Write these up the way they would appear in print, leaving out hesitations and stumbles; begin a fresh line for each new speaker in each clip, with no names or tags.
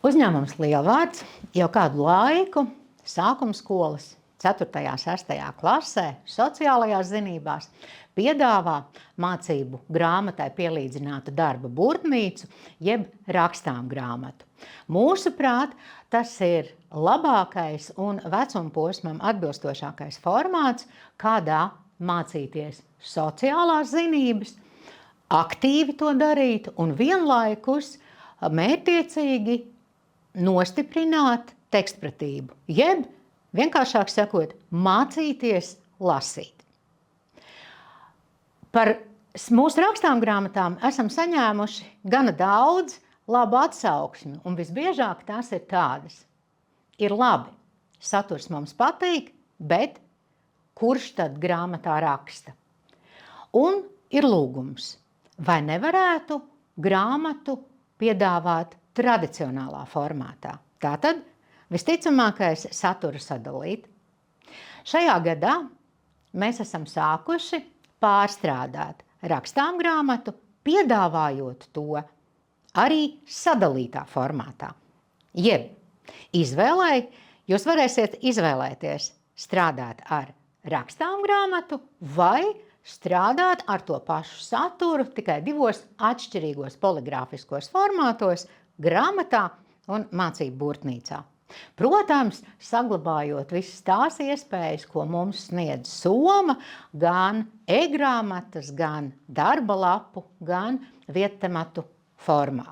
Uzņēmums Lielvārds jau kādu laiku sākuma skolas 4. un 6. klasē sociālajās zinībās piedāvā mācību grāmatai pielīdzinātu darba burtnīcu jeb rakstām grāmatu. Mūsuprāt, tas ir labākais un vecumposmam atbilstošākais formāts, kādā mācīties sociālās zinības, aktīvi to darīt un vienlaikus mērķtiecīgi nostiprināt tekstpratību, jeb, vienkāršāk sakot, mācīties lasīt. Par mūsu rakstām grāmatām esam saņēmuši gana daudz labu atsauksmi, un visbiežāk tās ir tādas. Ir labi, saturs mums patīk, bet kurš tad grāmatā raksta? Un ir lūgums, vai nevarētu grāmatu piedāvāt tradicionālā formātā. Tātad visticamākais satura sadalīt. Šajā gadā mēs esam sākuši pārstrādāt rakstām grāmatu, piedāvājot to arī sadalītā formātā. Jeb izvēlei jūs varēsiet izvēlēties strādāt ar rakstām grāmatu vai strādāt ar to pašu saturu tikai divos atšķirīgos poligrāfiskos formātos – grāmatā un mācību burtnīcā. Protams, saglabājot visas tās iespējas, ko mums sniedz Soma, gan e-grāmatas, gan darba lapu, gan viettematu formā.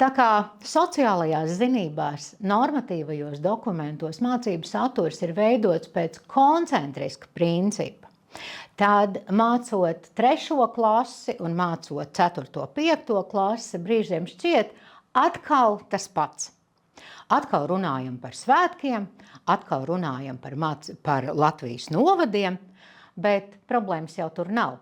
Tā kā sociālajās zinībās, normatīvajos dokumentos mācību saturs ir veidots pēc koncentriska principa, tad mācot 3. klasi un mācot 4. 5. klasi, brīžiem šķiet atkal tas pats. Atkal runājam par svētkiem, atkal runājam par Latvijas novadiem, bet problēmas jau tur nav.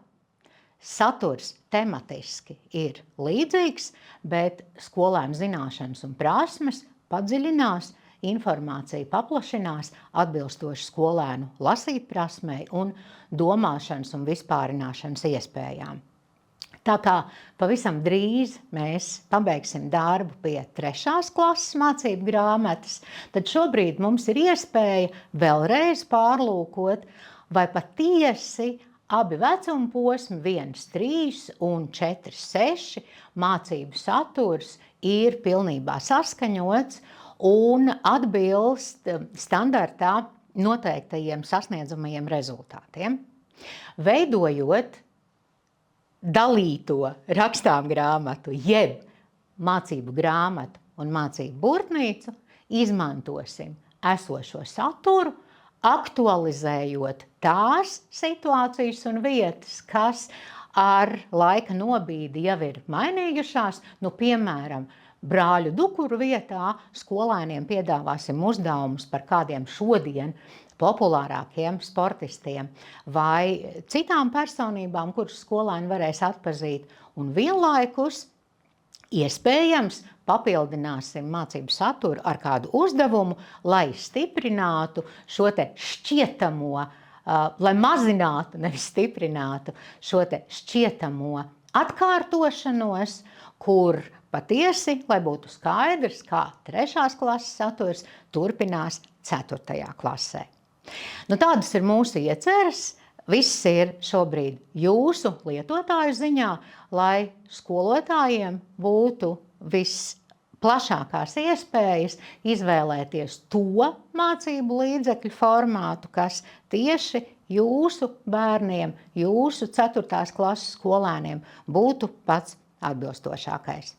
Saturs tematiski ir līdzīgs, bet skolēnu zināšanas un prasmes padziļinās, informācija paplašinās atbilstoši skolēnu lasīt prasmei un domāšanas un vispārināšanas iespējām. Tā kā pavisam drīz mēs pabeigsim darbu pie 3. klases mācību grāmatas, tad šobrīd mums ir iespēja vēlreiz pārlūkot, vai patiesi abi vecuma posmi 1-3 un 4-6 mācību saturs ir pilnībā saskaņots un atbilst standartā noteiktajiem sasniedzamajiem rezultātiem. Veidojot dalīto rakstām grāmatu, jeb mācību grāmatu un mācību burtnīcu, izmantosim esošo saturu, aktualizējot tās situācijas un vietas, kas ar laika nobīdi jau ir mainījušās, piemēram, Brāļu Dukuru vietā skolēniem piedāvāsim uzdevumus par kādiem šodien populārākiem sportistiem vai citām personībām, kuras skolēni varēs atpazīt. Un vienlaikus iespējams papildināsim mācību saturu ar kādu uzdevumu, lai stiprinātu šo te šķietamo, lai mazinātu, nevis stiprinātu šo te šķietamo atkārtošanos, kur patiesi, lai būtu skaidrs, kā 3. klases saturs turpinās 4. klasē. Tādas ir mūsu ieceres. Viss ir šobrīd jūsu lietotāju ziņā, lai skolotājiem būtu visplašākās iespējas izvēlēties to mācību līdzekļu formātu, kas tieši jūsu bērniem, jūsu 4. klases skolēniem būtu pats atbilstošākais.